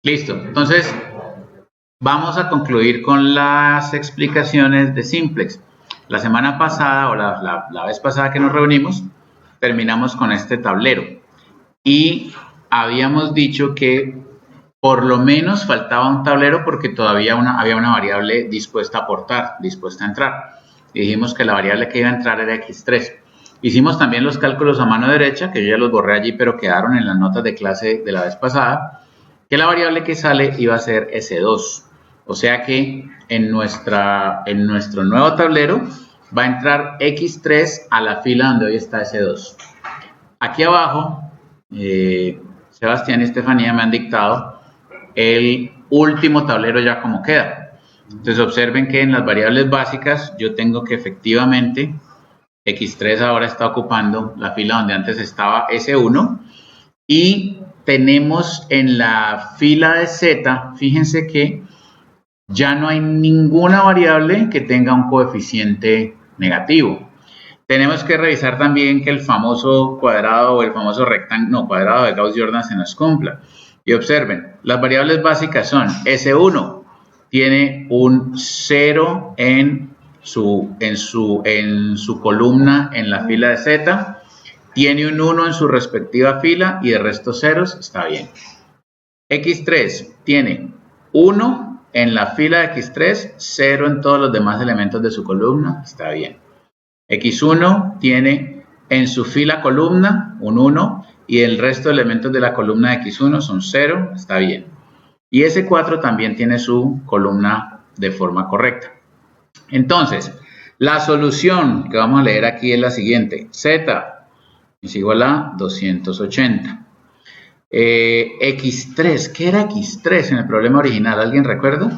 Listo. Entonces, vamos a concluir con las explicaciones de simplex. La semana pasada o la vez pasada que nos reunimos, terminamos con este tablero y habíamos dicho que por lo menos faltaba un tablero porque todavía había una variable dispuesta a aportar, dispuesta a entrar. Y dijimos que la variable que iba a entrar era x3. Hicimos también los cálculos a mano derecha, que yo ya los borré allí, pero quedaron en las notas de clase de la vez pasada, que la variable que sale iba a ser S2. O sea que en nuestro nuevo tablero va a entrar X3 a la fila donde hoy está S2. Aquí abajo, Sebastián y Estefanía me han dictado el último tablero ya como queda. Entonces observen que en las variables básicas yo tengo que efectivamente X3 ahora está ocupando la fila donde antes estaba S1 y tenemos en la fila de Z, fíjense que ya no hay ninguna variable que tenga un coeficiente negativo. Tenemos que revisar también que el famoso cuadrado o el famoso rectángulo, no, cuadrado de Gauss-Jordan se nos cumpla. Y observen, las variables básicas son S1 tiene un 0 en su columna en la fila de Z, tiene un 1 en su respectiva fila y el resto ceros, está bien. X3 tiene 1 en la fila de X3, 0 en todos los demás elementos de su columna, está bien. X1 tiene en su fila columna un 1 y el resto de elementos de la columna de X1 son 0, está bien. Y S4 también tiene su columna de forma correcta. Entonces, la solución que vamos a leer aquí es la siguiente. Z es igual a 280. X3, ¿qué era X3 en el problema original? ¿Alguien recuerda?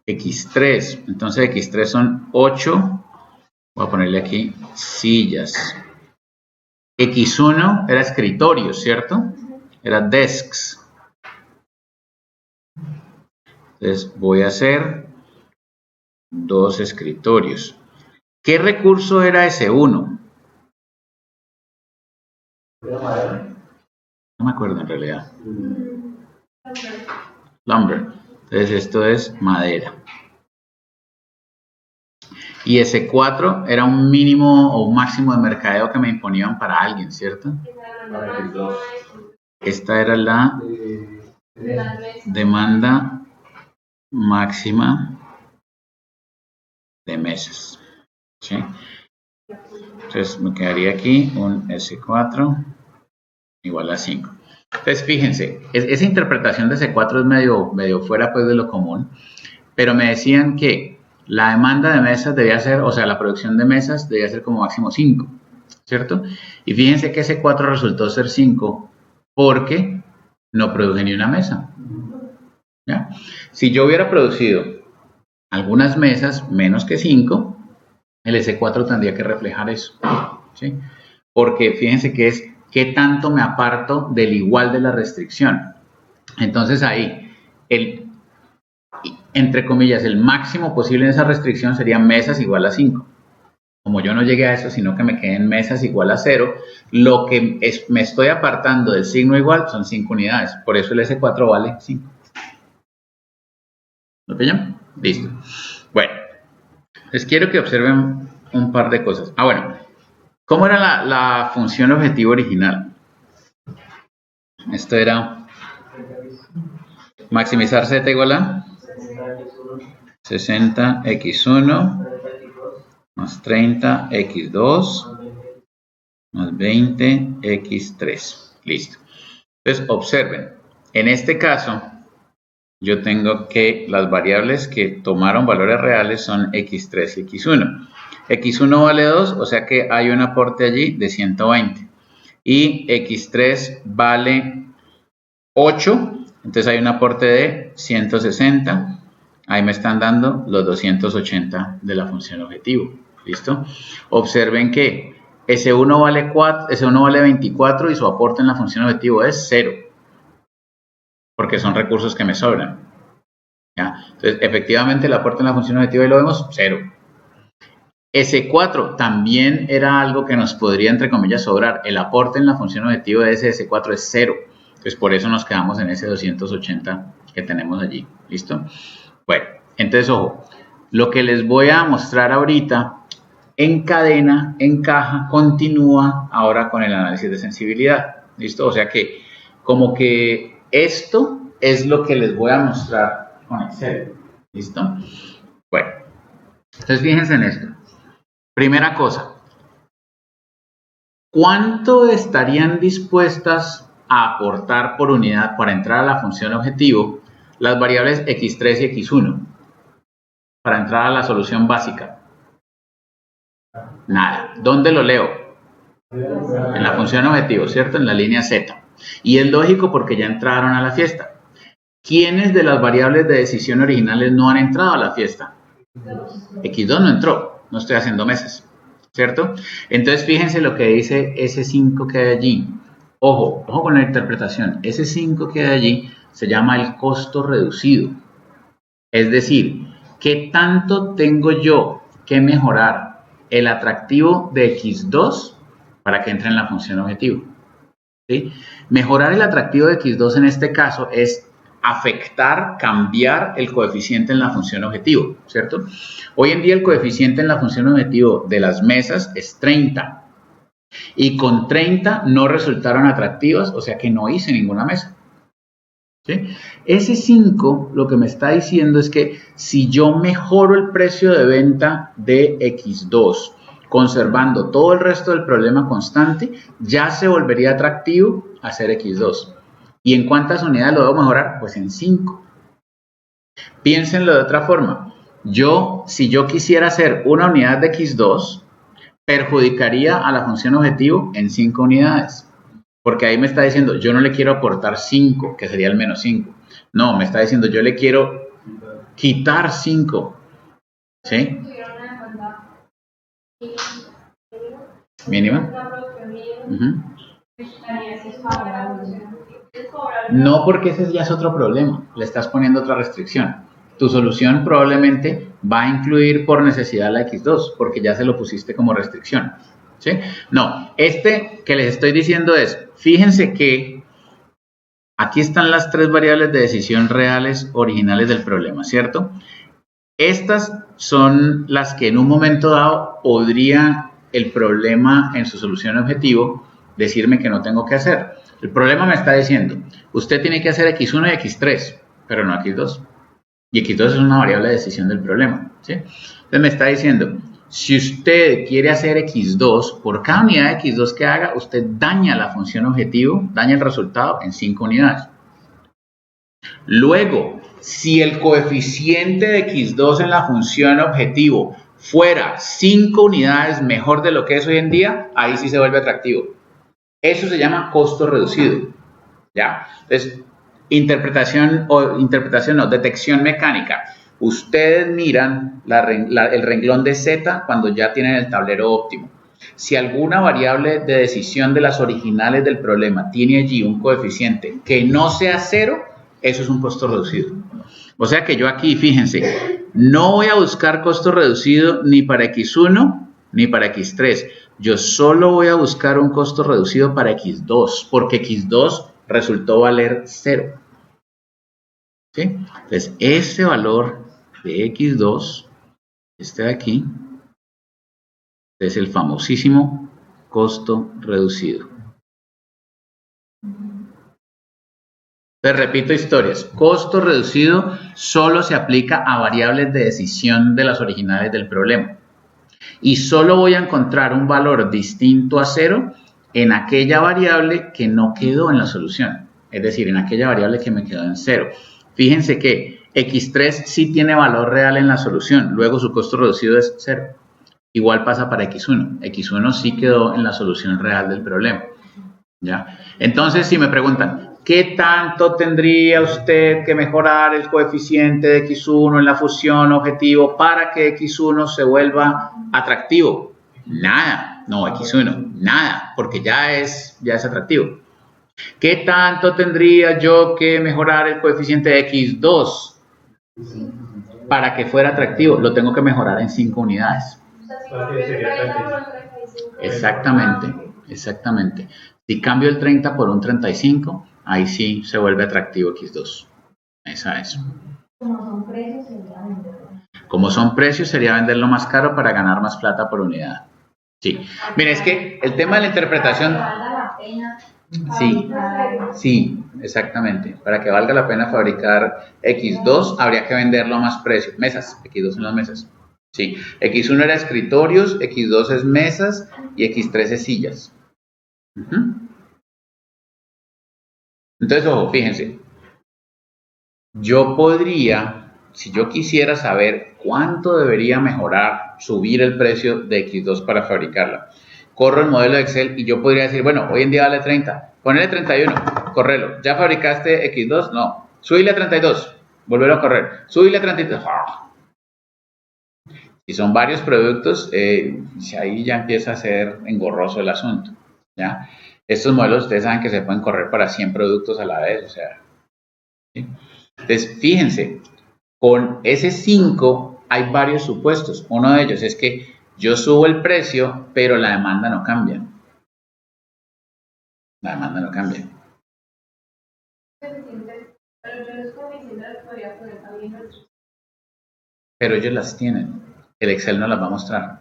X3, entonces X3 son 8, voy a ponerle aquí sillas. X1 era escritorio, ¿cierto? Era desks. Entonces voy a hacer 2 escritorios. ¿Qué recurso era S1? No me acuerdo en realidad. Lumber. Entonces esto es madera. Y S4 era un mínimo o un máximo de mercadeo que me imponían para alguien, ¿cierto? Esta era la demanda máxima de mesas. ¿Sí? Entonces me quedaría aquí un S4 igual a 5. Entonces fíjense, esa interpretación de S4 es medio fuera pues de lo común, pero me decían que la demanda de mesas debía ser, o sea, la producción de mesas debía ser como máximo 5, ¿cierto? Y fíjense que S4 resultó ser 5 porque no produje ni una mesa. ¿Ya? Si yo hubiera producido algunas mesas menos que 5, el S4 tendría que reflejar eso, ¿sí? Porque fíjense que es qué tanto me aparto del igual de la restricción. Entonces ahí, entre comillas, el máximo posible en esa restricción sería mesas igual a 5. Como yo no llegué a eso, sino que me quedé en mesas igual a 0, lo que me estoy apartando del signo igual son 5 unidades. Por eso el S4 vale 5. ¿Lo pillan? Listo. Bueno, les quiero que observen un par de cosas. Bueno, ¿cómo era la función objetivo original? Esto era maximizar z igual a 60x1 más 30x2 más 20x3. Listo. Entonces, observen. En este caso, yo tengo que las variables que tomaron valores reales son x3 y x1. x1 vale 2, o sea que hay un aporte allí de 120. Y x3 vale 8, entonces hay un aporte de 160. Ahí me están dando los 280 de la función objetivo. ¿Listo? Observen que S1 vale 4, S1 vale 24 y su aporte en la función objetivo es 0. Porque son recursos que me sobran. ¿Ya? Entonces, efectivamente, el aporte en la función objetivo, ahí lo vemos, 0. S4 también era algo que nos podría, entre comillas, sobrar. El aporte en la función objetivo de ese S4 es 0. Entonces, por eso nos quedamos en ese 280 que tenemos allí. ¿Listo? Bueno, entonces, ojo. Lo que les voy a mostrar ahorita encadena, encaja, continúa ahora con el análisis de sensibilidad. ¿Listo? O sea que, como que esto es lo que les voy a mostrar con Excel. ¿Listo? Bueno, entonces fíjense en esto. Primera cosa, ¿cuánto estarían dispuestas a aportar por unidad para entrar a la función objetivo las variables x3 y x1 para entrar a la solución básica? Nada. ¿Dónde lo leo? En la función objetivo, ¿cierto? En la línea Z. Y es lógico porque ya entraron a la fiesta. ¿Quiénes de las variables de decisión originales no han entrado a la fiesta? X2 no entró, no estoy haciendo mesas, ¿cierto? Entonces fíjense lo que dice ese 5 que hay allí. Ojo con la interpretación. Ese 5 que hay allí se llama el costo reducido. Es decir, ¿qué tanto tengo yo que mejorar el atractivo de X2 para que entre en la función objetivo? ¿Sí? Mejorar el atractivo de X2 en este caso es afectar, cambiar el coeficiente en la función objetivo, ¿cierto? Hoy en día el coeficiente en la función objetivo de las mesas es 30 y con 30 no resultaron atractivas, o sea que no hice ninguna mesa. ¿Sí? Ese 5 lo que me está diciendo es que si yo mejoro el precio de venta de X2 conservando todo el resto del problema constante, ya se volvería atractivo hacer X2. ¿Y en cuántas unidades lo debo mejorar? Pues en 5. Piénsenlo de otra forma. Si yo quisiera hacer una unidad de X2, perjudicaría a la función objetivo en 5 unidades. Porque ahí me está diciendo, yo no le quiero aportar 5, que sería el menos 5. No, me está diciendo, yo le quiero quitar 5. ¿Sí? ¿Mínima? No, porque ese ya es otro problema. Le estás poniendo otra restricción. Tu solución probablemente va a incluir por necesidad la X2, porque ya se lo pusiste como restricción. ¿Sí? No, este que les estoy diciendo es, fíjense que aquí están las 3 variables de decisión reales originales del problema, ¿cierto? Estas son las que en un momento dado podría el problema en su solución objetivo decirme que no tengo que hacer. El problema me está diciendo, usted tiene que hacer X1 y X3, pero no X2. Y X2 es una variable de decisión del problema, ¿sí? Entonces me está diciendo, si usted quiere hacer X2, por cada unidad de X2 que haga, usted daña la función objetivo, daña el resultado en 5 unidades. Luego, si el coeficiente de X2 en la función objetivo fuera 5 unidades mejor de lo que es hoy en día, ahí sí se vuelve atractivo. Eso se llama costo reducido. ¿Ya? Entonces, detección mecánica. Ustedes miran el renglón de Z cuando ya tienen el tablero óptimo. Si alguna variable de decisión de las originales del problema tiene allí un coeficiente que no sea 0, eso es un costo reducido. O sea que yo aquí, fíjense, no voy a buscar costo reducido ni para X1 ni para X3. Yo solo voy a buscar un costo reducido para X2, porque X2 resultó valer 0. ¿Sí? Entonces, ese valor de X2, este de aquí, es el famosísimo costo reducido. Les repito historias. Costo reducido solo se aplica a variables de decisión de las originales del problema. Y solo voy a encontrar un valor distinto a 0 en aquella variable que no quedó en la solución. Es decir, en aquella variable que me quedó en 0. Fíjense que X3 sí tiene valor real en la solución. Luego su costo reducido es 0. Igual pasa para X1. X1 sí quedó en la solución real del problema. ¿Ya? Entonces, si me preguntan, ¿qué tanto tendría usted que mejorar el coeficiente de X1 en la función objetivo para que X1 se vuelva atractivo? Nada, no, X1, nada, porque ya es atractivo. ¿Qué tanto tendría yo que mejorar el coeficiente de X2 para que fuera atractivo? Lo tengo que mejorar en 5 unidades. Exactamente, exactamente. Si cambio el 30 por un 35, ahí sí se vuelve atractivo X2. Esa es. Como son precios, sería venderlo más caro para ganar más plata por unidad. Sí. Mira, es que el tema de la interpretación... Sí, sí, exactamente. Para que valga la pena fabricar X2, habría que venderlo a más precio. Mesas, X2 son las mesas. Sí, X1 era escritorios, X2 es mesas y X3 es sillas. Entonces, ojo, fíjense. Yo podría, si yo quisiera saber cuánto debería mejorar, subir el precio de X2 para fabricarla, corro el modelo de Excel y yo podría decir, bueno, hoy en día vale 30, ponele 31, correlo. ¿Ya fabricaste X2? No. Subile a 32, volverlo a correr. Subile a 32. Si son varios productos, ahí ya empieza a ser engorroso el asunto. ¿Ya? Estos modelos ustedes saben que se pueden correr para 100 productos a la vez, o sea. ¿Sí? Entonces, fíjense, con ese 5 hay varios supuestos. Uno de ellos es que yo subo el precio, pero la demanda no cambia. La demanda no cambia. Pero ellos las tienen. El Excel no las va a mostrar.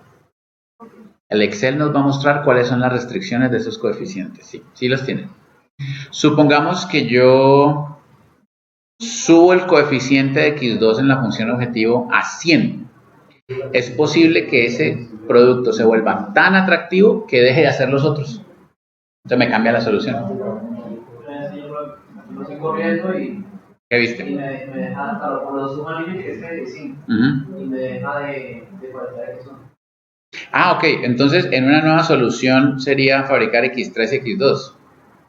El Excel nos va a mostrar cuáles son las restricciones de esos coeficientes. Sí, sí los tienen. Supongamos que yo subo el coeficiente de X2 en la función objetivo a 100. Es posible que ese producto se vuelva tan atractivo que deje de hacer los otros. Entonces me cambia la solución. Yo estoy corriendo y... ¿Qué viste? Y me deja, por los suma límite que es 35. Y me deja de fabricar X1. Ah, ok. Entonces, en una nueva solución sería fabricar X3 y X2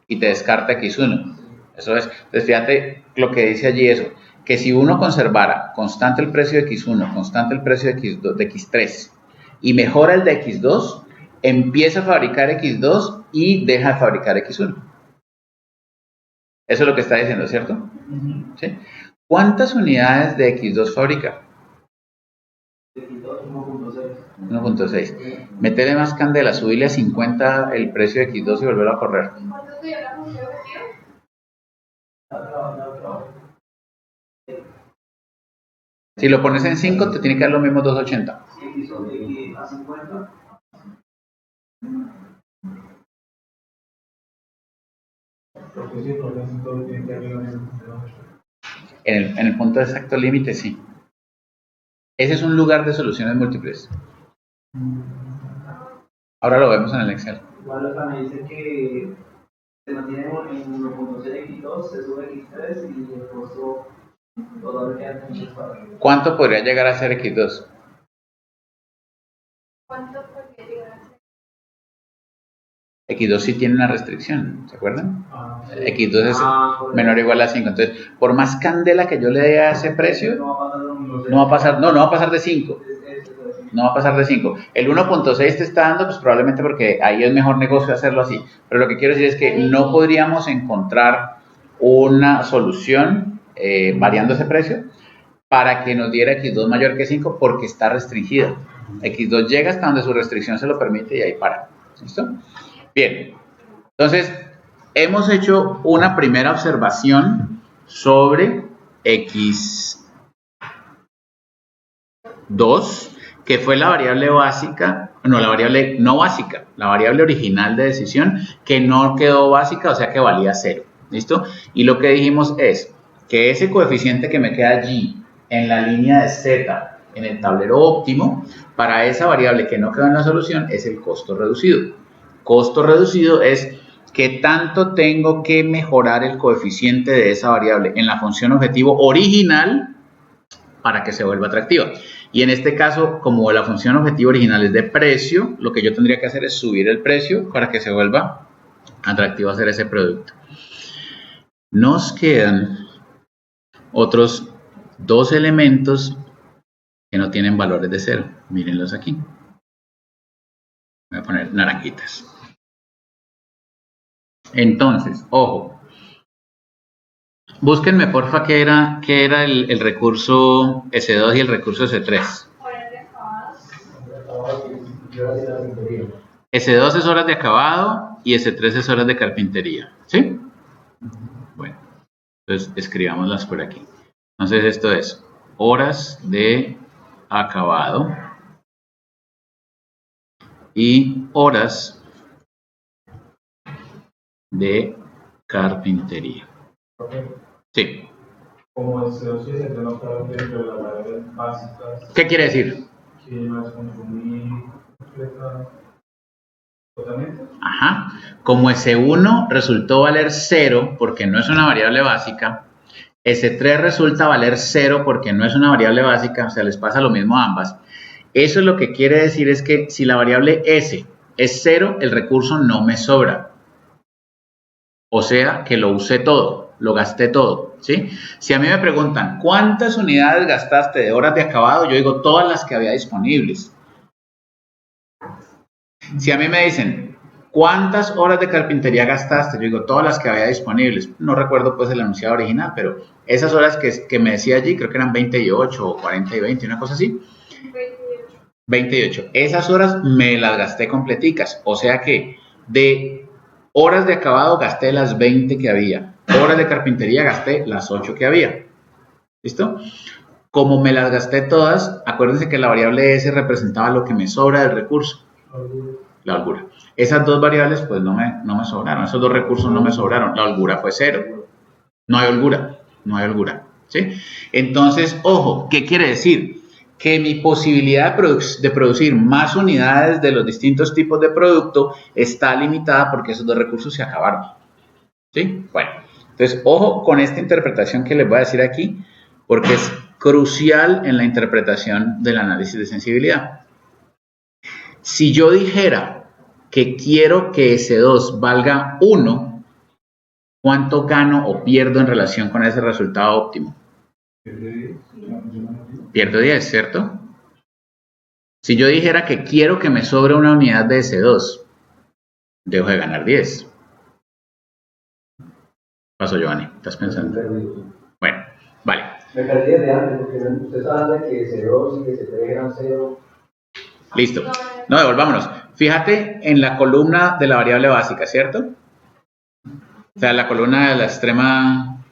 y te descarta X1. Eso es. Entonces, fíjate lo que dice allí eso, que si uno conservara constante el precio de X1, constante el precio de X3 y mejora el de X2, empieza a fabricar X2 y deja de fabricar X1. Eso es lo que está diciendo, ¿cierto? ¿Sí? ¿Cuántas unidades de X2 fabrica? 1.6. Métele más candela, subirle a 50 el precio de X2 y volverlo a correr. Si lo pones en 5, te tiene que dar lo mismo 280. En el punto exacto límite, sí. Ese es un lugar de soluciones múltiples. Ahora lo vemos en el Excel. Igual acá me dice que se mantiene en 1.6 X2, se sube X3 y el costo total queda en X4. ¿Cuánto podría llegar a ser X2? ¿Cuánto podría llegar a ser? X2 sí tiene una restricción, ¿se acuerdan? X2 es menor o igual a 5. Entonces, por más candela que yo le dé a ese precio, no va a pasar de 5. No va a pasar de 5. El 1.6 te está dando, pues probablemente porque ahí es mejor negocio hacerlo así. Pero lo que quiero decir es que no podríamos encontrar una solución variando ese precio para que nos diera X2 mayor que 5 porque está restringida. X2 llega hasta donde su restricción se lo permite y ahí para. ¿Listo? Bien. Entonces, hemos hecho una primera observación sobre X2, que fue la variable básica, no, la variable no básica, la variable original de decisión, que no quedó básica, o sea que valía 0. ¿Listo? Y lo que dijimos es que ese coeficiente que me queda allí en la línea de Z, en el tablero óptimo, para esa variable que no quedó en la solución, es el costo reducido. Costo reducido es qué tanto tengo que mejorar el coeficiente de esa variable en la función objetivo original para que se vuelva atractiva. Y en este caso, como la función objetivo original es de precio, lo que yo tendría que hacer es subir el precio para que se vuelva atractivo hacer ese producto. Nos quedan otros dos elementos que no tienen valores de 0. Mírenlos aquí. Voy a poner naranjitas. Entonces, ojo. Búsquenme porfa qué era el recurso S2 y el recurso S3. S2 es horas de acabado y S3 es horas de carpintería. ¿Sí? Bueno, entonces escribámoslas por aquí. Entonces esto es horas de acabado y horas de carpintería. Sí. Como el CO2 y el no está dentro de las variables básicas, ¿Qué quiere decir? que las consumí totalmente. Ajá. Como S1 resultó valer 0 porque no es una variable básica, S3 resulta valer 0 porque no es una variable básica, o sea, les pasa lo mismo a ambas. Eso lo que quiere decir es que si la variable S es 0, el recurso no me sobra. O sea, que lo usé todo, lo gasté todo, ¿sí? Si a mí me preguntan, ¿cuántas unidades gastaste de horas de acabado? Yo digo, todas las que había disponibles. Si a mí me dicen, ¿cuántas horas de carpintería gastaste? Yo digo, todas las que había disponibles. No recuerdo pues el enunciado original, pero esas horas que me decía allí, creo que eran 28 o 40 y 20, una cosa así. 28. Esas horas me las gasté completicas. O sea que de horas de acabado gasté las 20 que había. Horas de carpintería gasté las 8 que había. ¿Listo? Como me las gasté todas, acuérdense que la variable S representaba lo que me sobra del recurso. La holgura. Esas dos variables pues no me sobraron. Esos dos recursos no me sobraron. La holgura fue 0. No hay holgura. No hay holgura. ¿Sí? Entonces, ojo, ¿qué quiere decir? Que mi posibilidad de producir más unidades de los distintos tipos de producto está limitada porque esos dos recursos se acabaron. ¿Sí? Bueno, entonces ojo con esta interpretación que les voy a decir aquí porque es crucial en la interpretación del análisis de sensibilidad. Si yo dijera que quiero que S2 valga 1, ¿cuánto gano o pierdo en relación con ese resultado óptimo? Pierdo 10, ¿cierto? Si yo dijera que quiero que me sobre una unidad de S2, dejo de ganar 10. Pasó, Giovanni, ¿estás pensando? Bueno, vale. Me perdí desde antes, porque usted sabe que S2 y S3 eran 0. Listo. No, devolvámonos. Fíjate en la columna de la variable básica, ¿cierto? O sea, la columna de la extrema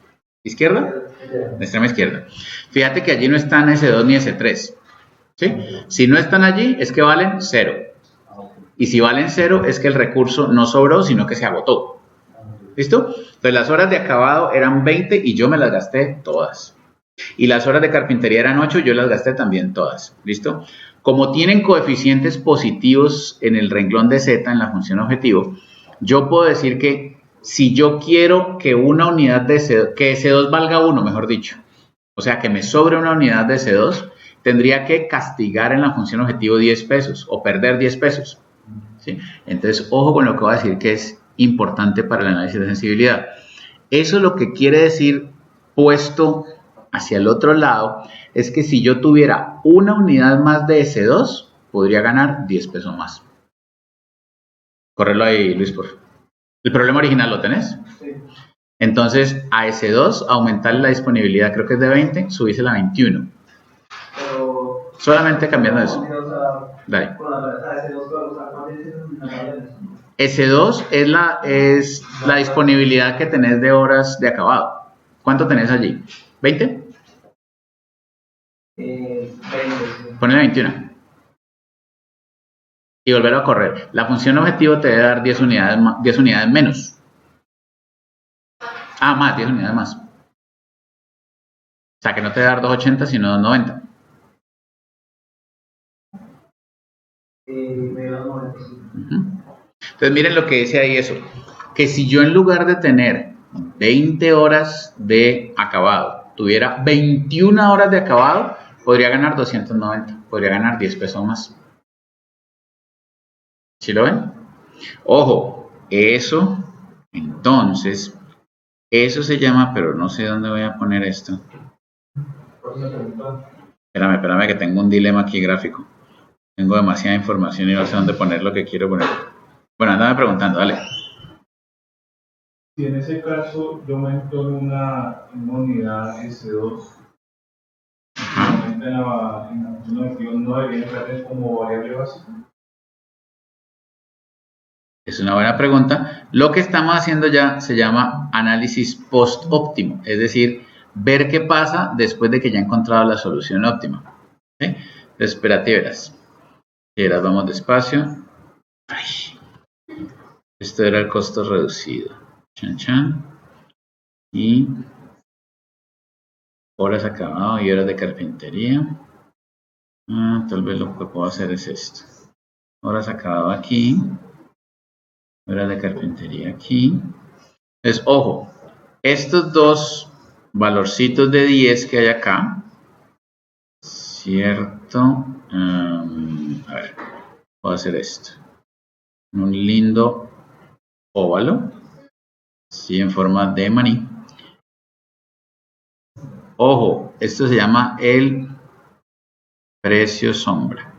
izquierda. La extrema izquierda. Fíjate que allí no están S2 ni S3. ¿Sí? Si no están allí, es que valen 0. Y si valen 0, es que el recurso no sobró, sino que se agotó. ¿Listo? Entonces las horas de acabado eran 20 y yo me las gasté todas. Y las horas de carpintería eran 8 y yo las gasté también todas. ¿Listo? Como tienen coeficientes positivos en el renglón de Z en la función objetivo, yo puedo decir que si yo quiero que una unidad de S2, que S2 valga 1, mejor dicho, o sea, que me sobre una unidad de S2, tendría que castigar en la función objetivo 10 pesos o perder 10 pesos. ¿Sí? Entonces, ojo con lo que voy a decir que es importante para el análisis de sensibilidad. Eso lo que quiere decir, puesto hacia el otro lado, es que si yo tuviera una unidad más de S2, podría ganar 10 pesos más. Correlo ahí, Luis, por favor. ¿El problema original lo tenés? Sí. Entonces, a S2, aumentarle la disponibilidad, creo que es de 20, subísela a 21. Pero Solamente cambiando eso. Dale. S2 es la disponibilidad que tenés de horas de acabado. ¿Cuánto tenés allí? ¿20? 20. Ponle 21. Y volver a correr. La función objetivo te debe dar 10 unidades menos. Ah, más, 10 unidades más. O sea, que no te debe dar 280, sino 290. Entonces miren lo que dice ahí eso, que si yo en lugar de tener 20 horas de acabado, tuviera 21 horas de acabado, podría ganar 290, podría ganar 10 pesos más. ¿Sí lo ven? Ojo, eso, entonces, eso se llama, pero no sé dónde voy a poner esto. Espérame que tengo un dilema aquí gráfico. Tengo demasiada información y no sé dónde poner lo que quiero poner. Bueno, andame preguntando, dale. Si en ese caso yo aumento en una unidad S2, en la función objetivo no debería entrar como variable básica. Es una buena pregunta. Lo que estamos haciendo ya se llama análisis post-óptimo, es decir, ver qué pasa después de que ya he encontrado la solución óptima. ¿Sí? Entonces, espérate, verás. Y ahora vamos despacio. Ay. Esto era el costo reducido. Chan, chan. Y horas acabado y horas de carpintería. Tal vez lo que puedo hacer es esto. Horas acabado aquí. Horas de carpintería aquí. Entonces, ojo, estos dos valorcitos de 10 que hay acá, ¿cierto? A ver, puedo hacer esto. Un lindo óvalo, ¿sí? En forma de maní. Ojo, esto se llama el precio sombra.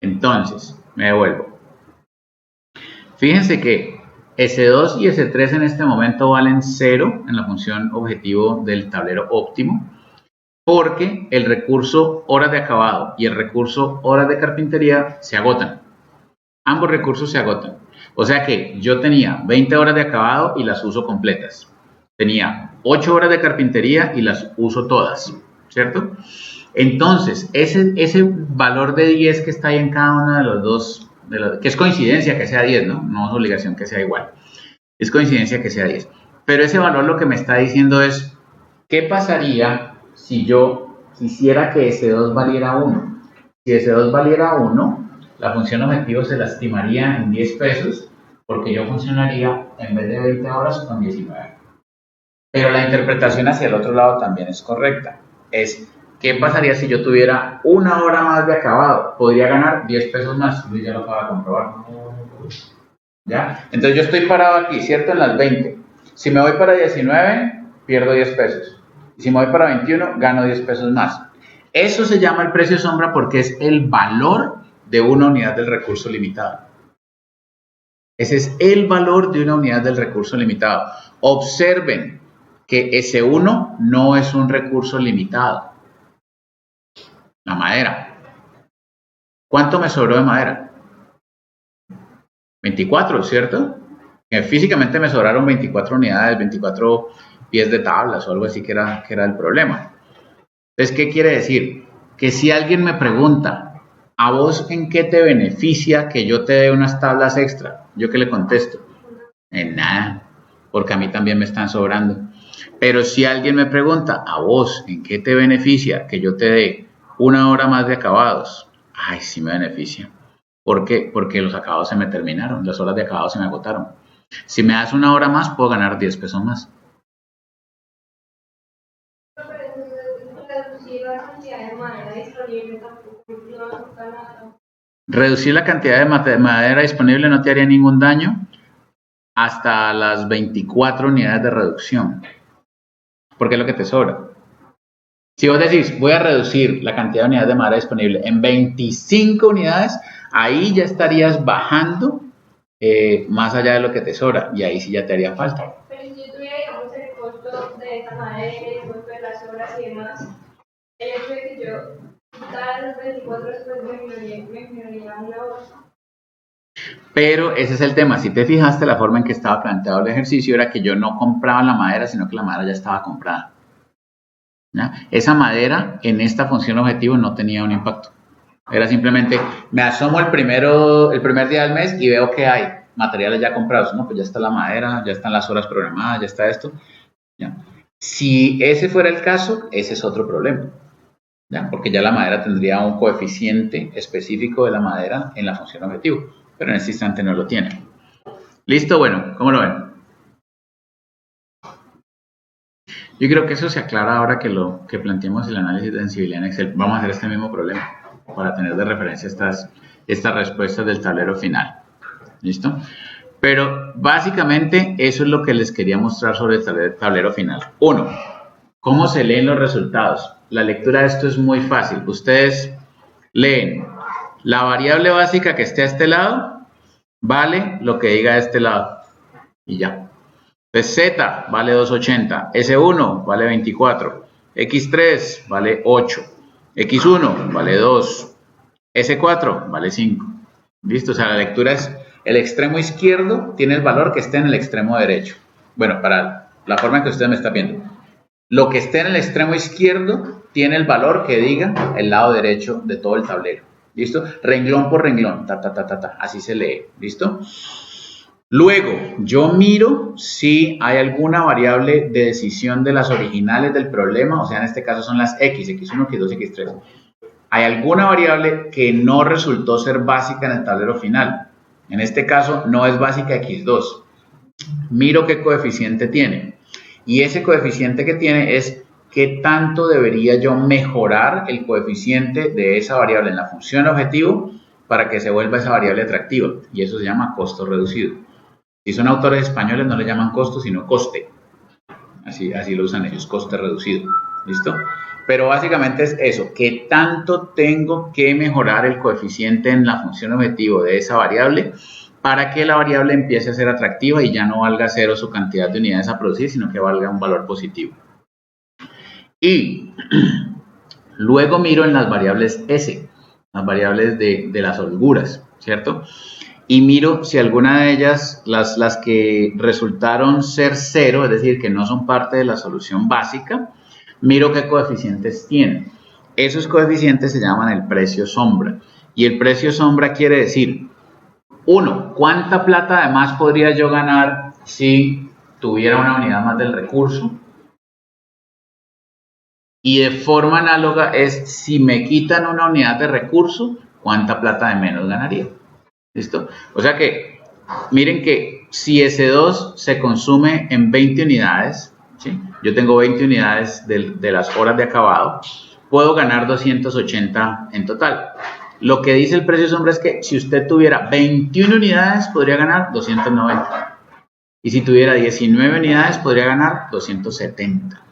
Entonces, me devuelvo. Fíjense que S2 y S3 en este momento valen 0 en la función objetivo del tablero óptimo, porque el recurso horas de acabado y el recurso horas de carpintería se agotan. Ambos recursos se agotan. O sea que yo tenía 20 horas de acabado y las uso completas. Tenía 8 horas de carpintería y las uso todas, ¿cierto? Entonces, ese valor de 10 que está ahí en cada uno de los dos, que es coincidencia que sea 10, ¿no? No es obligación que sea igual. Es coincidencia que sea 10. Pero ese valor lo que me está diciendo es, ¿qué pasaría si yo quisiera que S2 valiera 1? Si S2 valiera 1, la función objetivo se la estimaría en 10 pesos, porque yo funcionaría en vez de 20 horas con 19. Pero la interpretación hacia el otro lado también es correcta. Es, ¿qué pasaría si yo tuviera una hora más de acabado? Podría ganar 10 pesos más. Luis ya lo acaba de comprobar. ¿Ya? Entonces yo estoy parado aquí, ¿cierto? En las 20. Si me voy para 19, pierdo 10 pesos. Y si me voy para 21, gano 10 pesos más. Eso se llama el precio sombra porque es el valor de una unidad del recurso limitado. Ese es el valor de una unidad del recurso limitado. Observen que S1 no es un recurso limitado. La madera. ¿Cuánto me sobró de madera? 24, ¿cierto? Físicamente me sobraron 24 unidades, 24 pies de tablas o algo así que era el problema. Entonces, ¿qué quiere decir? Que si alguien me pregunta, ¿a vos en qué te beneficia que yo te dé unas tablas extra? ¿Yo qué le contesto? En nada, porque a mí también me están sobrando. Pero si alguien me pregunta, ¿a vos en qué te beneficia que yo te dé una hora más de acabados? Ay, sí me beneficia. ¿Por qué? Porque los acabados se me terminaron, las horas de acabado se me agotaron. Si me das una hora más, puedo ganar 10 pesos más. Reducir la cantidad de madera disponible tampoco no afecta nada. Reducir la cantidad de madera disponible no te haría ningún daño hasta las 24 unidades de reducción, porque es lo que te sobra. Si vos decís, voy a reducir la cantidad de unidades de madera disponible en 25 unidades, ahí ya estarías bajando más allá de lo que te sobra, y ahí sí ya te haría falta. Pero si yo tuviera, digamos, el costo de esta madera, el costo de las obras y demás, el hecho de que yo quitara los 24 después me generaría una hora. Pero ese es el tema. Si te fijaste, la forma en que estaba planteado el ejercicio era que yo no compraba la madera, sino que la madera ya estaba comprada. ¿Ya? Esa madera en esta función objetivo no tenía un impacto. Era simplemente, me asomo el primer día del mes y veo que hay materiales ya comprados. No, pues ya está la madera, ya están las horas programadas, ya está esto. ¿Ya? Si ese fuera el caso, ese es otro problema. ¿Ya? Porque ya la madera tendría un coeficiente específico de la madera en la función objetivo. Pero en este instante no lo tiene. ¿Listo? Bueno, ¿cómo lo ven? Yo creo que eso se aclara ahora que planteemos el análisis de sensibilidad en Excel. Vamos a hacer este mismo problema para tener de referencia estas respuestas del tablero final. ¿Listo? Pero básicamente eso es lo que les quería mostrar sobre el tablero final. 1. ¿Cómo se leen los resultados? La lectura de esto es muy fácil. Ustedes leen la variable básica que esté a este lado, vale lo que diga a este lado. Y ya. Entonces Z vale 280, S1 vale 24, X3 vale 8, X1 vale 2, S4 vale 5. ¿Listo? O sea, la lectura es el extremo izquierdo tiene el valor que esté en el extremo derecho. Bueno, para la forma en que usted me está viendo. Lo que esté en el extremo izquierdo tiene el valor que diga el lado derecho de todo el tablero. ¿Listo? Renglón por renglón. Así se lee. ¿Listo? Luego, yo miro si hay alguna variable de decisión de las originales del problema, o sea, en este caso son las X, X1, X2, X3. Hay alguna variable que no resultó ser básica en el tablero final. En este caso, no es básica X2. Miro qué coeficiente tiene. Y ese coeficiente que tiene es qué tanto debería yo mejorar el coeficiente de esa variable en la función objetivo para que se vuelva esa variable atractiva. Y eso se llama costo reducido. Si son autores españoles no le llaman costo, sino coste. Así lo usan ellos, coste reducido. ¿Listo? Pero básicamente es eso, ¿qué tanto tengo que mejorar el coeficiente en la función objetivo de esa variable para que la variable empiece a ser atractiva y ya no valga cero su cantidad de unidades a producir, sino que valga un valor positivo? Y luego miro en las variables S, las variables de las holguras, ¿cierto? Y miro si alguna de ellas, las que resultaron ser cero, es decir, que no son parte de la solución básica, miro qué coeficientes tienen. Esos coeficientes se llaman el precio sombra. Y el precio sombra quiere decir, 1, ¿cuánta plata además podría yo ganar si tuviera una unidad más del recurso? Y de forma análoga es, si me quitan una unidad de recurso, ¿cuánta plata de menos ganaría? ¿Listo? O sea que, miren que si S2 se consume en 20 unidades, ¿sí? Yo tengo 20 unidades de las horas de acabado, puedo ganar 280 en total. Lo que dice el precio sombra es que si usted tuviera 21 unidades, podría ganar 290. Y si tuviera 19 unidades, podría ganar 270.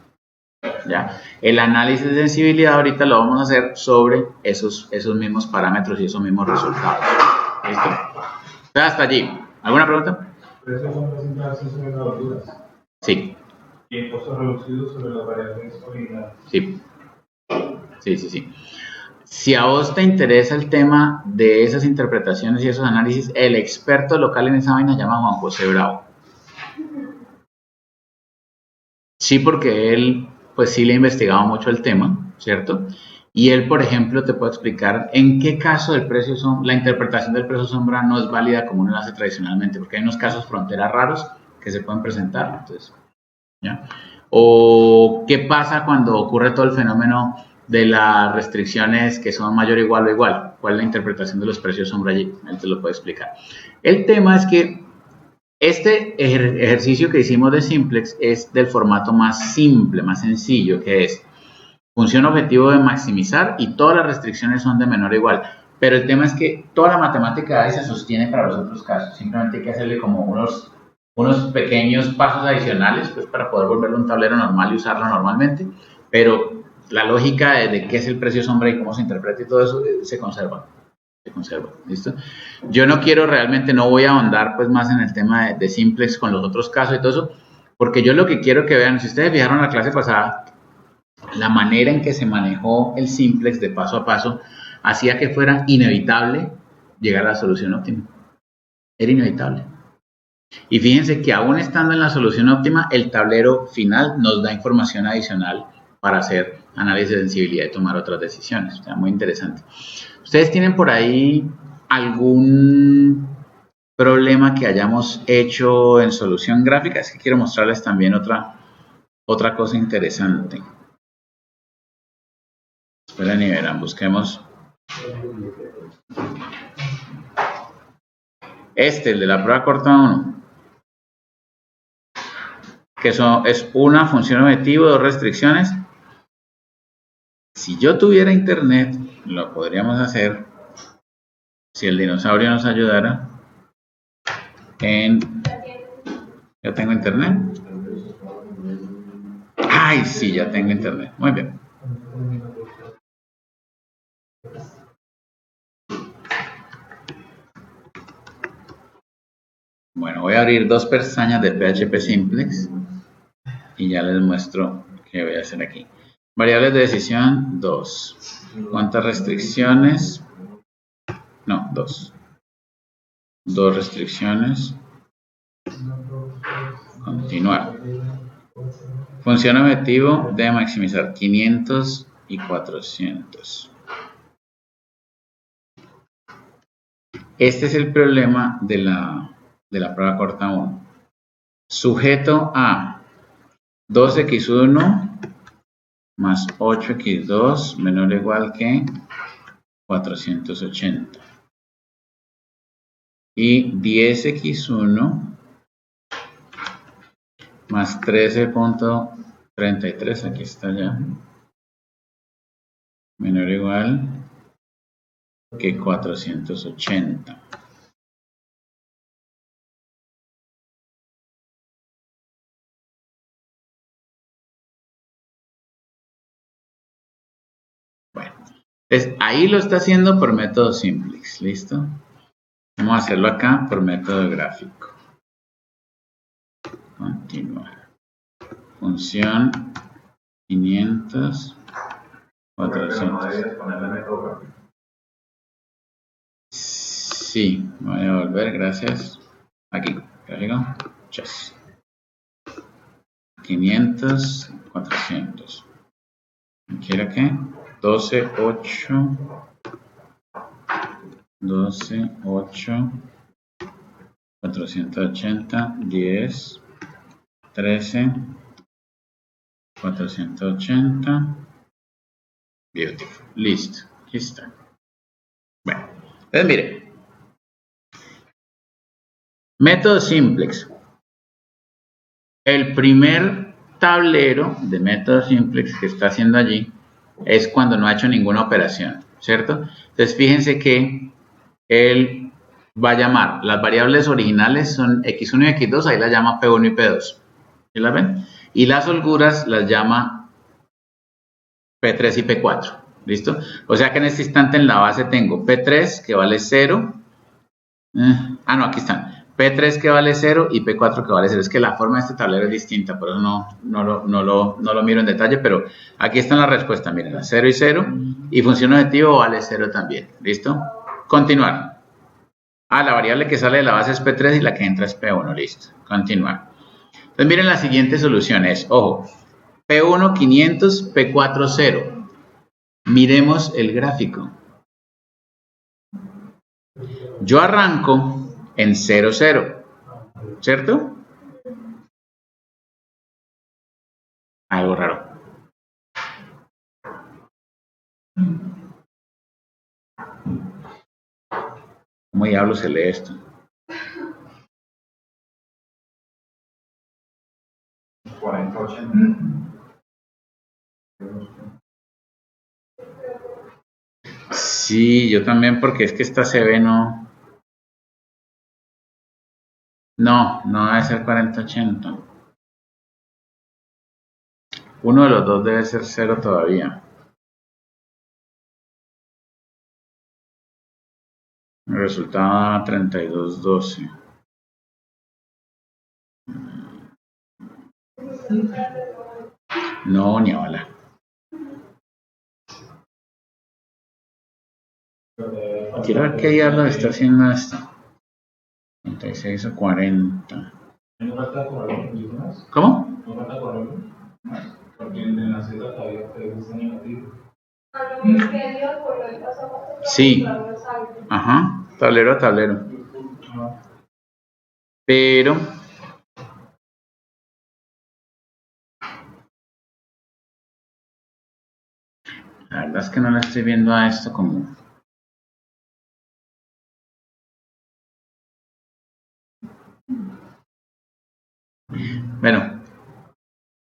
¿Ya? El análisis de sensibilidad ahorita lo vamos a hacer sobre esos mismos parámetros y esos mismos resultados. ¿Listo? Hasta allí. ¿Alguna pregunta? ¿Precios son presentados sobre las holguras? Sí. ¿Y costos reducidos sobre las variables originales? Sí. Sí. Si a vos te interesa el tema de esas interpretaciones y esos análisis, el experto local en esa vaina se llama Juan José Bravo. Sí, porque él, pues sí le ha investigado mucho el tema, ¿cierto? Y él, por ejemplo, te puede explicar en qué caso el precio la interpretación del precio sombra no es válida como uno lo hace tradicionalmente, porque hay unos casos fronteras raros que se pueden presentar. Entonces, ¿ya? O qué pasa cuando ocurre todo el fenómeno de las restricciones que son mayor, igual o igual. ¿Cuál es la interpretación de los precios sombra allí? Él te lo puede explicar. El tema es que este ejercicio que hicimos de simplex es del formato más simple, más sencillo, que es función objetivo de maximizar y todas las restricciones son de menor o igual. Pero el tema es que toda la matemática ahí se sostiene para los otros casos. Simplemente hay que hacerle como unos pequeños pasos adicionales pues, para poder volverlo un tablero normal y usarlo normalmente. Pero la lógica de qué es el precio sombra y cómo se interpreta y todo eso se conserva. ¿Listo? Yo no quiero realmente, no voy a ahondar pues más en el tema de simplex con los otros casos y todo eso, porque yo lo que quiero que vean, si ustedes fijaron en la clase pasada, la manera en que se manejó el simplex de paso a paso hacía que fuera inevitable llegar a la solución óptima. Era inevitable. Y fíjense que aún estando en la solución óptima, el tablero final nos da información adicional para hacer análisis de sensibilidad y tomar otras decisiones. O sea, muy interesante. ¿Ustedes tienen por ahí algún problema que hayamos hecho en solución gráfica? Es que quiero mostrarles también otra cosa interesante. Esperen y verán, busquemos. El de la prueba corta 1. Que es una función objetivo, 2 restricciones. Si yo tuviera internet, lo podríamos hacer si el dinosaurio nos ayudara ¿Ya tengo internet? ¡Ay, sí! Ya tengo internet. Muy bien. Bueno, voy a abrir 2 pestañas de PHP Simplex y ya les muestro qué voy a hacer aquí. Variables de decisión, 2. ¿Cuántas restricciones? No, 2. 2 restricciones. Continuar. Función objetivo debe maximizar 500 y 400. Este es el problema de la prueba corta 1. Sujeto a 2x1 más 8x2 menor o igual que 480. Y 10x1 más 13.33, aquí está ya, menor o igual que 480. Bueno, entonces ahí lo está haciendo por método simplex, ¿listo? Vamos a hacerlo acá por método gráfico. Continuar. Función 500, 400. Sí, voy a volver, gracias. Aquí, gráfico. Chas. 500, 400. ¿Aquí era qué? 12, 8. 12, 8. 480, 10, 13, 480. Beautiful. Listo. Aquí está. Bueno, entonces mire. Método simplex. El primer tablero de método simplex que está haciendo allí es cuando no ha hecho ninguna operación, ¿cierto? Entonces fíjense que él va a llamar, las variables originales son x1 y x2, ahí las llama p1 y p2, ¿sí las ven? Y las holguras las llama p3 y p4, ¿listo? O sea que en este instante en la base tengo p3 que vale 0, no, aquí están, P3 que vale 0 y P4 que vale 0. Es que la forma de este tablero es distinta, por eso no lo miro en detalle, pero aquí están las respuestas, miren, 0 y 0, y función objetivo vale 0 también, ¿listo? Continuar. La variable que sale de la base es P3 y la que entra es P1, listo, continuar. Entonces miren la siguiente solución es, ojo, P1 500, P4 0. Miremos el gráfico. Yo arranco en 0, 0, ¿cierto? Algo raro. ¿Cómo diablos se lee esto? Sí, yo también, porque es que esta CB no debe ser 4080. Uno de los dos debe ser 0 todavía. El resultado da 3212. No, ni hola. Quiero ver qué diablos está haciendo esto. 36 o 40. ¿Cómo? Sí. Ajá. Tablero a tablero. Pero la verdad es que no la estoy viendo a esto como... Bueno,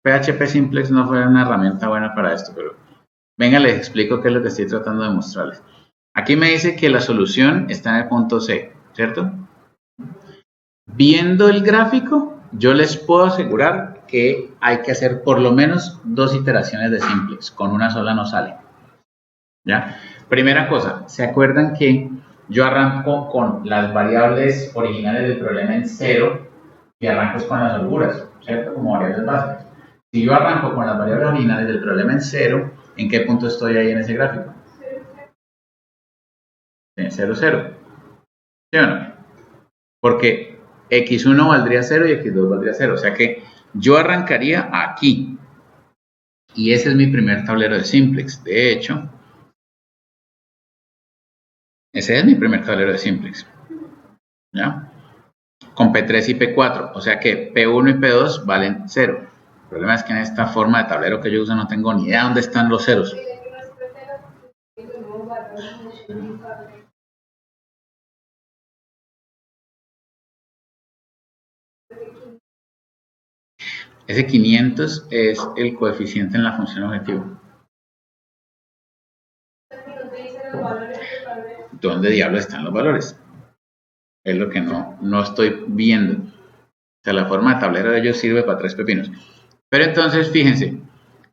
PHP Simplex no fue una herramienta buena para esto, pero venga, les explico qué es lo que estoy tratando de mostrarles. Aquí me dice que la solución está en el punto C, ¿cierto? Viendo el gráfico, yo les puedo asegurar que hay que hacer por lo menos 2 iteraciones de simplex, con una sola no sale. ¿Ya? Primera cosa, ¿se acuerdan que yo arranco con las variables originales del problema en 0 y arranco con las holguras, ¿cierto? Como variables básicas. Si yo arranco con las variables originales del problema en 0, ¿en qué punto estoy ahí en ese gráfico? En 0, 0. ¿Sí o no? Porque x1 valdría 0 y x2 valdría 0. O sea que yo arrancaría aquí. Y ese es mi primer tablero de simplex. De hecho, ese es mi primer tablero de simplex. ¿Ya? Con P3 y P4. O sea que P1 y P2 valen 0. El problema es que en esta forma de tablero que yo uso no tengo ni idea dónde están los ceros. Ese 500 es el coeficiente en la función objetivo. ¿Dónde diablos están los valores? Es lo que no estoy viendo. O sea, la forma de tablero de ellos sirve para 3 pepinos. Pero entonces, fíjense,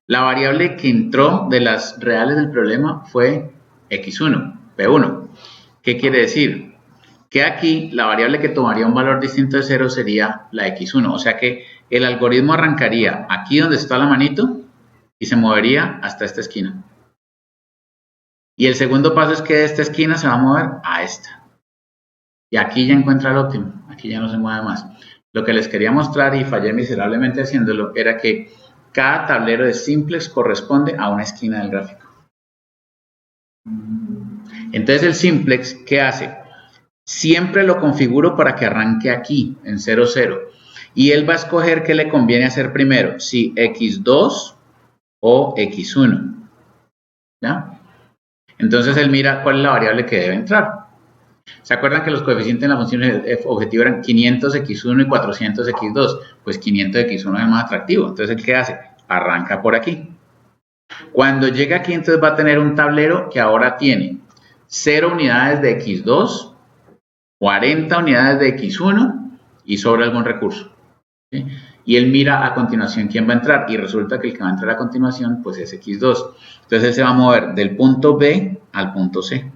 la variable que entró de las reales del problema fue x1, p1. ¿Qué quiere decir? Que aquí la variable que tomaría un valor distinto de 0 sería la x1. O sea que el algoritmo arrancaría aquí donde está la manito y se movería hasta esta esquina. Y el segundo paso es que de esta esquina se va a mover a esta. Y aquí ya encuentra el óptimo. Aquí ya no se mueve más. Lo que les quería mostrar, y fallé miserablemente haciéndolo, era que cada tablero de simplex corresponde a una esquina del gráfico. Entonces el simplex, ¿qué hace? Siempre lo configuro para que arranque aquí, en 0, 0. Y él va a escoger qué le conviene hacer primero, si x2 o x1. ¿Ya? Entonces él mira cuál es la variable que debe entrar. ¿Se acuerdan que los coeficientes en la función objetivo eran 500x1 y 400x2? Pues 500x1 es el más atractivo. Entonces, ¿qué hace? Arranca por aquí. Cuando llega aquí, entonces va a tener un tablero que ahora tiene 0 unidades de x2, 40 unidades de x1 y sobra algún recurso. ¿Sí? Y él mira a continuación quién va a entrar y resulta que el que va a entrar a continuación pues es x2. Entonces él se va a mover del punto B al punto C.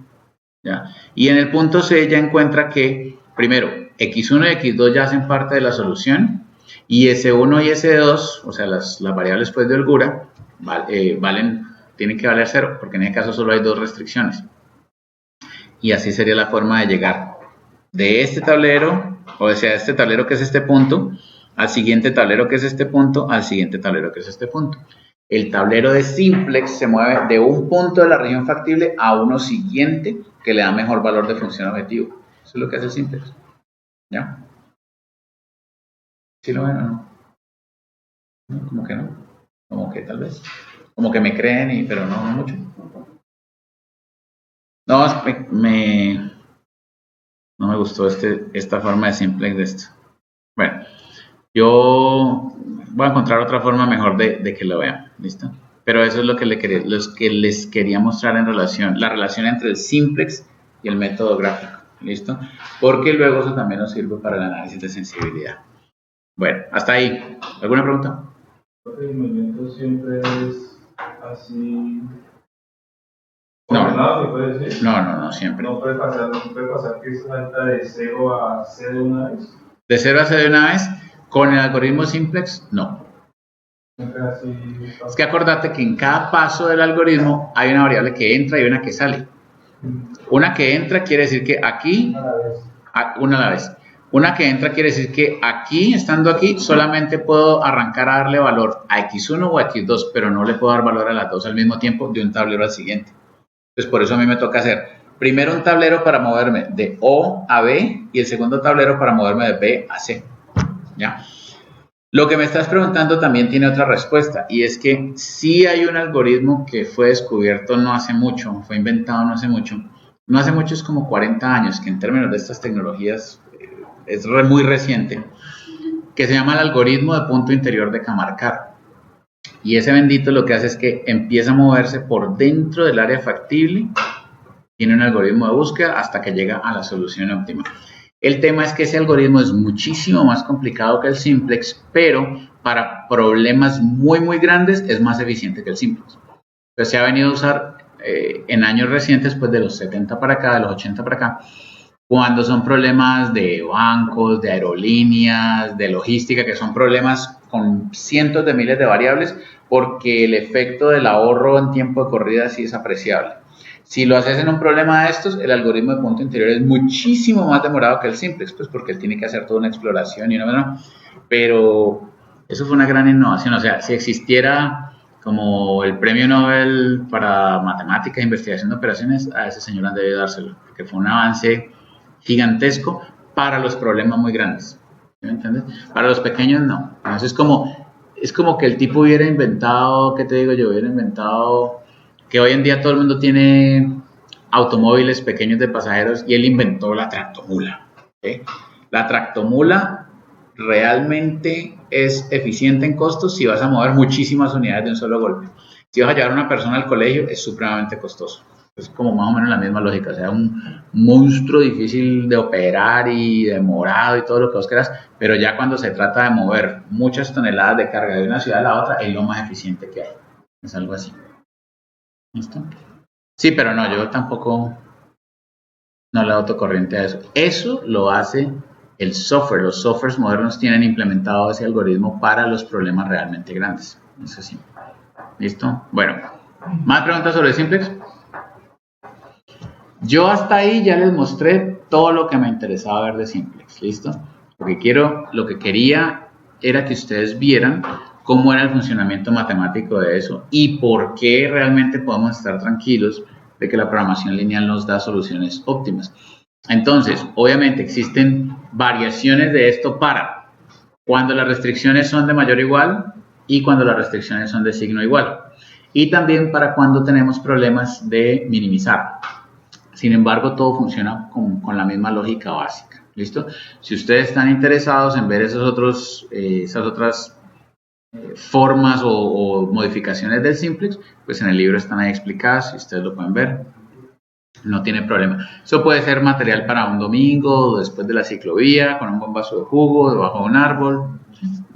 ¿Ya? Y en el punto C ya encuentra que, primero, x1 y x2 ya hacen parte de la solución y s1 y s2, o sea, las variables pues, de holgura, tienen que valer 0, porque en este caso solo hay 2 restricciones. Y así sería la forma de llegar de este tablero, o sea, este tablero que es este punto, al siguiente tablero que es este punto, al siguiente tablero que es este punto. El tablero de simplex se mueve de un punto de la región factible a uno siguiente que le da mejor valor de función objetivo. Eso es lo que hace el simplex. ¿Ya? ¿Sí lo ven o no? ¿No? ¿Cómo que no? Como que tal vez. Como que me creen, pero no mucho. No, no me gustó esta forma de simplex de esto. Bueno, yo voy a encontrar otra forma mejor de que lo vean. ¿Listo? Pero eso es lo que les quería mostrar en la relación entre el simplex y el método gráfico. ¿Listo? Porque luego eso también nos sirve para el análisis de sensibilidad. Bueno, hasta ahí. ¿Alguna pregunta? El movimiento siempre es así. No, siempre. No puede pasar que salta de 0 a C de una vez. ¿De 0 a C de una vez? Con el algoritmo simplex, no. Es que acordate que en cada paso del algoritmo hay una variable que entra y una que sale. Una que entra quiere decir que aquí, una a la vez. Una que entra quiere decir que aquí, estando aquí, solamente puedo arrancar a darle valor a x1 o a x2, pero no le puedo dar valor a las dos al mismo tiempo de un tablero al siguiente. Entonces, por eso a mí me toca hacer primero un tablero para moverme de O a B y el segundo tablero para moverme de B a C. ¿Ya? Lo que me estás preguntando también tiene otra respuesta, y es que sí hay un algoritmo que fue descubierto no hace mucho, fue inventado no hace mucho. No hace mucho, es como 40 años, que en términos de estas tecnologías es muy reciente, que se llama el algoritmo de punto interior de Kamarkar. Y ese bendito lo que hace es que empieza a moverse por dentro del área factible, tiene un algoritmo de búsqueda hasta que llega a la solución óptima. El tema es que ese algoritmo es muchísimo más complicado que el simplex, pero para problemas muy grandes es más eficiente que el simplex. Entonces se ha venido a usar en años recientes, pues de los 70 para acá, de los 80 para acá, Cuando son problemas de bancos, de aerolíneas, de logística, que son problemas con cientos de miles de variables, porque el efecto del ahorro en tiempo de corrida sí es apreciable. Si lo haces en un problema de estos, el algoritmo de punto interior es muchísimo más demorado que el simplex, pues porque él tiene que hacer toda una exploración y no, pero eso fue una gran innovación. O sea, si existiera como el premio Nobel para matemáticas e investigación de operaciones, a ese señor han debido dárselo, porque fue un avance gigantesco para los problemas muy grandes. ¿Sí me entiendes? Para los pequeños no. Entonces es como que el tipo hubiera inventado, ¿qué te digo yo? Hubiera inventado que hoy en día todo el mundo tiene automóviles pequeños de pasajeros y él inventó la tractomula. ¿Sí? La tractomula realmente es eficiente en costos si vas a mover muchísimas unidades de un solo golpe. Si vas a llevar a una persona al colegio es supremamente costoso. Es como más o menos la misma lógica, o sea, un monstruo difícil de operar y demorado y todo lo que vos quieras, pero ya cuando se trata de mover muchas toneladas de carga de una ciudad a la otra, es lo más eficiente que hay. Es algo así. ¿Listo? Sí, pero no, yo tampoco no le doy corriente a eso. Eso lo hace el software. Los softwares modernos tienen implementado ese algoritmo para los problemas realmente grandes. Eso sí. ¿Listo? Bueno, ¿más preguntas sobre Simplex? Yo hasta ahí ya les mostré todo lo que me interesaba ver de Simplex. ¿Listo? Lo que quería era que ustedes vieran cómo era el funcionamiento matemático de eso y por qué realmente podemos estar tranquilos de que la programación lineal nos da soluciones óptimas. Entonces, obviamente existen variaciones de esto para cuando las restricciones son de mayor o igual y cuando las restricciones son de signo igual. Y también para cuando tenemos problemas de minimizar. Sin embargo, todo funciona con la misma lógica básica. ¿Listo? Si ustedes están interesados en ver esas otras formas o modificaciones del simplex, pues en el libro están ahí explicadas y ustedes lo pueden ver. No tiene problema. Eso puede ser material para un domingo, después de la ciclovía, con un buen vaso de jugo, debajo de un árbol.